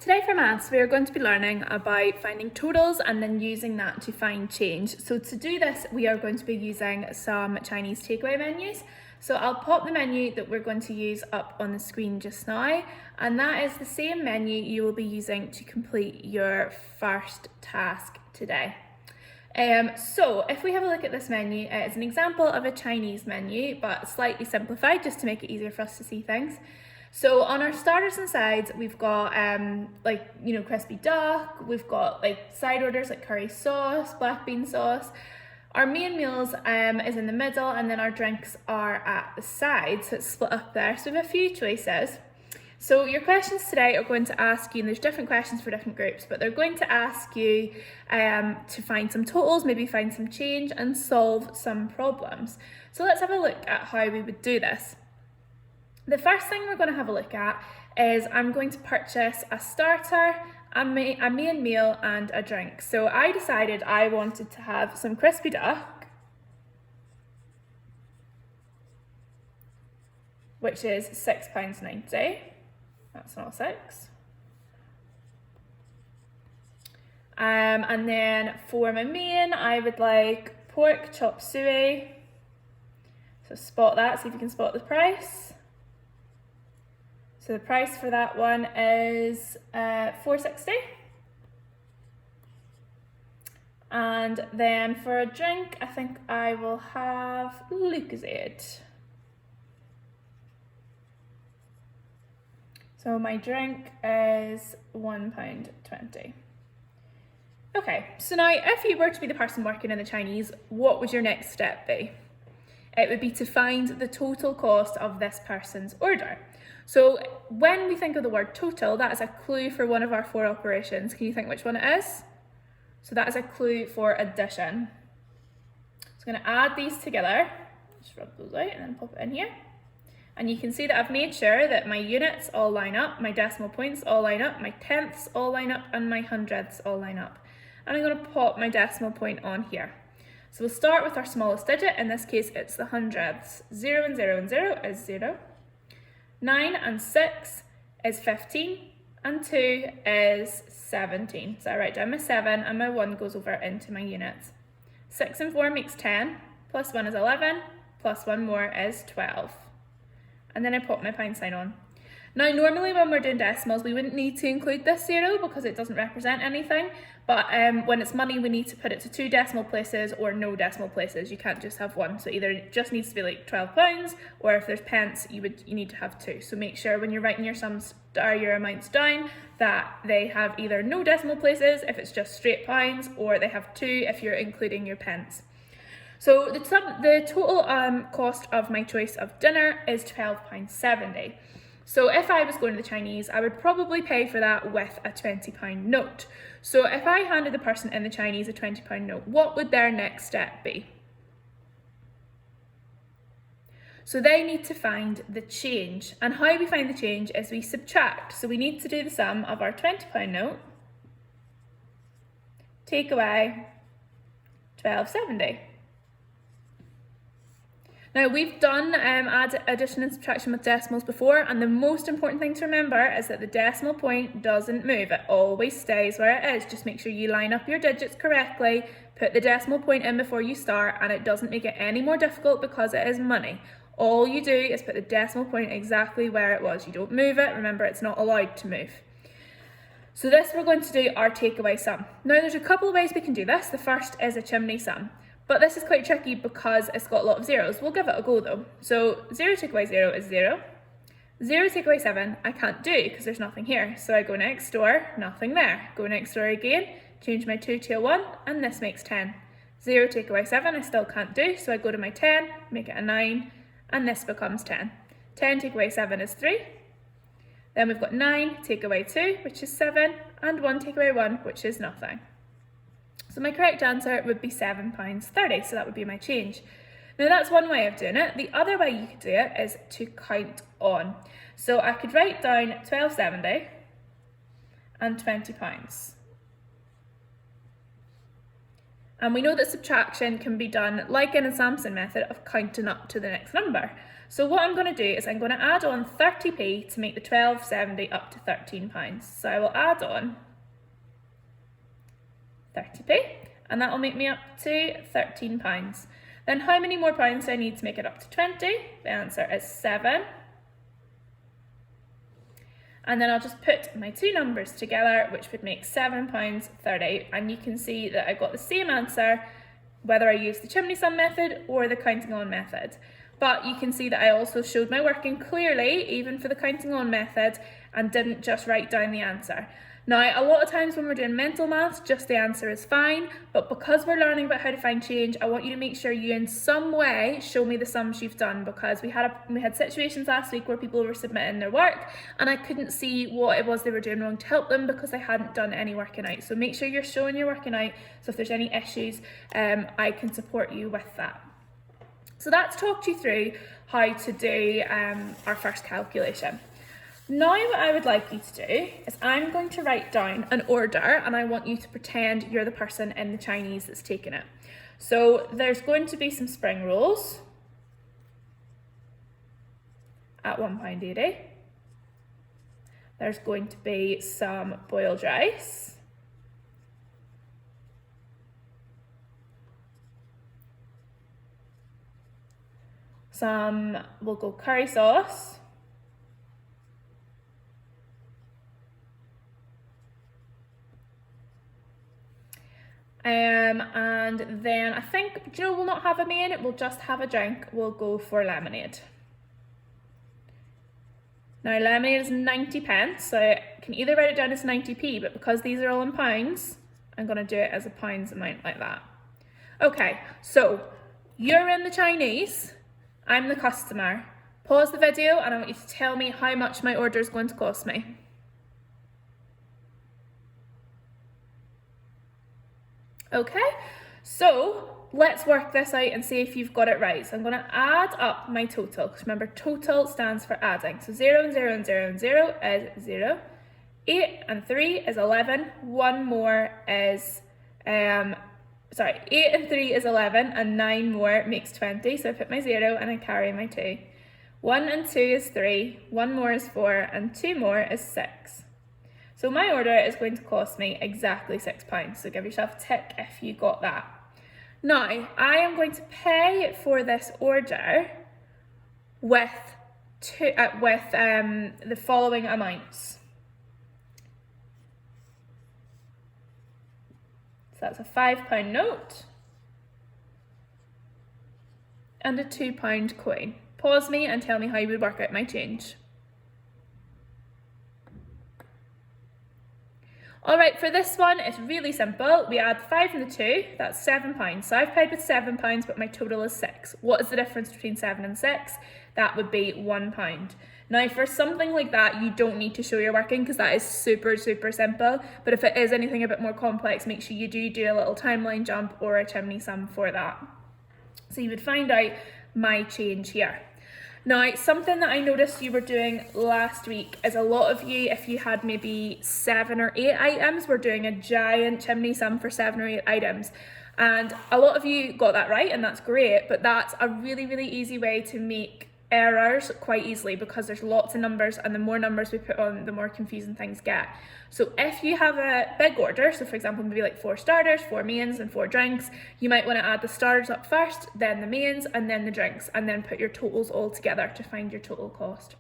Today for maths, we are going to be learning about finding totals and then using that to find change. So to do this, we are going to be using some Chinese takeaway menus. So I'll pop the menu that we're going to use up on the screen just now, and that is the same menu you will be using to complete your first task today. So if we have a look at this menu, it's an example of a Chinese menu, but slightly simplified just to make it easier for us to see things. So on our starters and sides, we've got crispy duck, we've got side orders like curry sauce, black bean sauce. Our main meals is in the middle, and then our drinks are at the side, so it's split up there. So we have a few choices. So your questions today are going to ask you, and there's different questions for different groups, but they're going to ask you to find some totals, maybe find some change and solve some problems. So let's have a look at how we would do this. The first thing we're going to have a look at is I'm going to purchase a starter, a main meal and a drink. So I decided I wanted to have some crispy duck, which is £6.90. That's not 6. And then for my main, I would like pork chop suey. So spot that, see if you can spot the price. So the price for that one is $4.60. And then for a drink, I think I will have Lucozade. So my drink is £1.20. Okay, so now if you were to be the person working in the Chinese, what would your next step be? It would be to find the total cost of this person's order. So when we think of the word total, that is a clue for one of our 4 operations. Can you think which one it is? So that is a clue for addition. So I'm going to add these together. Just rub those out and then pop it in here. And you can see that I've made sure that my units all line up, my decimal points all line up, my tenths all line up, and my hundredths all line up. And I'm going to pop my decimal point on here. So we'll start with our smallest digit. In this case, it's the hundredths. 0 and 0 and 0 is 0. 9 and 6 is 15, and 2 is 17. So I write down my 7 and my 1 goes over into my units. 6 and 4 makes 10, plus 1 is 11, plus 1 more is 12. And then I pop my pound sign on. Now normally when we're doing decimals we wouldn't need to include this 0 because it doesn't represent anything, but when it's money we need to put it to 2 decimal places or no decimal places. You can't just have 1, so either it just needs to be like £12, or if there's pence you need to have 2. So make sure when you're writing your sums or your amounts down that they have either no decimal places if it's just straight pounds, or they have 2 if you're including your pence. So the total cost of my choice of dinner is £12.70. So if I was going to the Chinese, I would probably pay for that with a £20 note. So if I handed the person in the Chinese a £20 note, what would their next step be? So they need to find the change. And how we find the change is we subtract. So we need to do the sum of our £20 note, take away £12.70. Now we've done addition and subtraction with decimals before, and the most important thing to remember is that the decimal point doesn't move. It always stays where it is. Just make sure you line up your digits correctly, put the decimal point in before you start, and it doesn't make it any more difficult because it is money. All you do is put the decimal point exactly where it was. You don't move it. Remember, it's not allowed to move. So this, we're going to do our takeaway sum. Now there's a couple of ways we can do this. The first is a chimney sum. But this is quite tricky because it's got a lot of zeros. We'll give it a go though. So 0 take away 0 is 0. 0 take away 7 I can't do because there's nothing here. So I go next door, nothing there. Go next door again, change my 2 to a 1, and this makes 10. 0 take away 7 I still can't do, so I go to my 10, make it a 9, and this becomes 10. 10 take away 7 is 3. Then we've got 9 take away 2, which is 7, and 1 take away 1, which is nothing. So my correct answer would be £7.30, so that would be my change. Now that's one way of doing it. The other way you could do it is to count on. So I could write down £12.70 and £20. And we know that subtraction can be done like in a Samson method of counting up to the next number. So what I'm going to do is I'm going to add on 30p to make the 12.70 up to £13. So I will add on 30p, and that will make me up to £13. Then how many more pounds do I need to make it up to 20? The answer is 7. And then I'll just put my two numbers together, which would make £7.30. And you can see that I got the same answer whether I use the chimney sum method or the counting on method. But you can see that I also showed my working clearly, even for the counting on method, and didn't just write down the answer. Now, a lot of times when we're doing mental maths, just the answer is fine, but because we're learning about how to find change, I want you to make sure you in some way show me the sums you've done, because we had situations last week where people were submitting their work and I couldn't see what it was they were doing wrong to help them because they hadn't done any working out. So make sure you're showing your working out, so if there's any issues, I can support you with that. So that's talked you through how to do our first calculation. Now what I would like you to do is I'm going to write down an order, and I want you to pretend you're the person in the Chinese that's taking it. So there's going to be some spring rolls at £1.80. There's going to be some boiled rice. We'll go curry sauce. And then I think, we'll not have a main, we'll just have a drink. We'll go for lemonade. Now lemonade is 90p, so I can either write it down as 90p, but because these are all in pounds, I'm going to do it as a pounds amount like that. Okay, so you're in the Chinese, I'm the customer. Pause the video and I want you to tell me how much my order is going to cost me. Okay, so let's work this out and see if you've got it right. So I'm going to add up my total, because remember total stands for adding. So 0 and 0 and 0 and 0 is 0. 8 and 3 is 11. One more is, 8 and 3 is 11, and 9 more makes 20. So I put my 0 and I carry my 2. 1 and 2 is 3, 1 more is 4, and 2 more is 6. So my order is going to cost me exactly £6. So give yourself a tick if you got that. Now, I am going to pay for this order with the following amounts. So that's a £5 note and a £2 coin. Pause me and tell me how you would work out my change. Alright, for this one, it's really simple. We add 5 and the 2, that's £7. So I've paid with £7, but my total is 6. What is the difference between 7 and 6? That would be £1. Now, for something like that, you don't need to show your working, because that is super, super simple. But if it is anything a bit more complex, make sure you do a little timeline jump or a chimney sum for that. So you would find out my change here. Now, something that I noticed you were doing last week is a lot of you, if you had maybe 7 or 8 items, were doing a giant chimney sum for 7 or 8 items. And a lot of you got that right, and that's great, but that's a really, really easy way to make errors quite easily, because there's lots of numbers, and the more numbers we put on, the more confusing things get. So if you have a big order, so for example maybe like 4 starters, 4 mains and 4 drinks, you might want to add the starters up first, then the mains, and then the drinks, and then put your totals all together to find your total cost.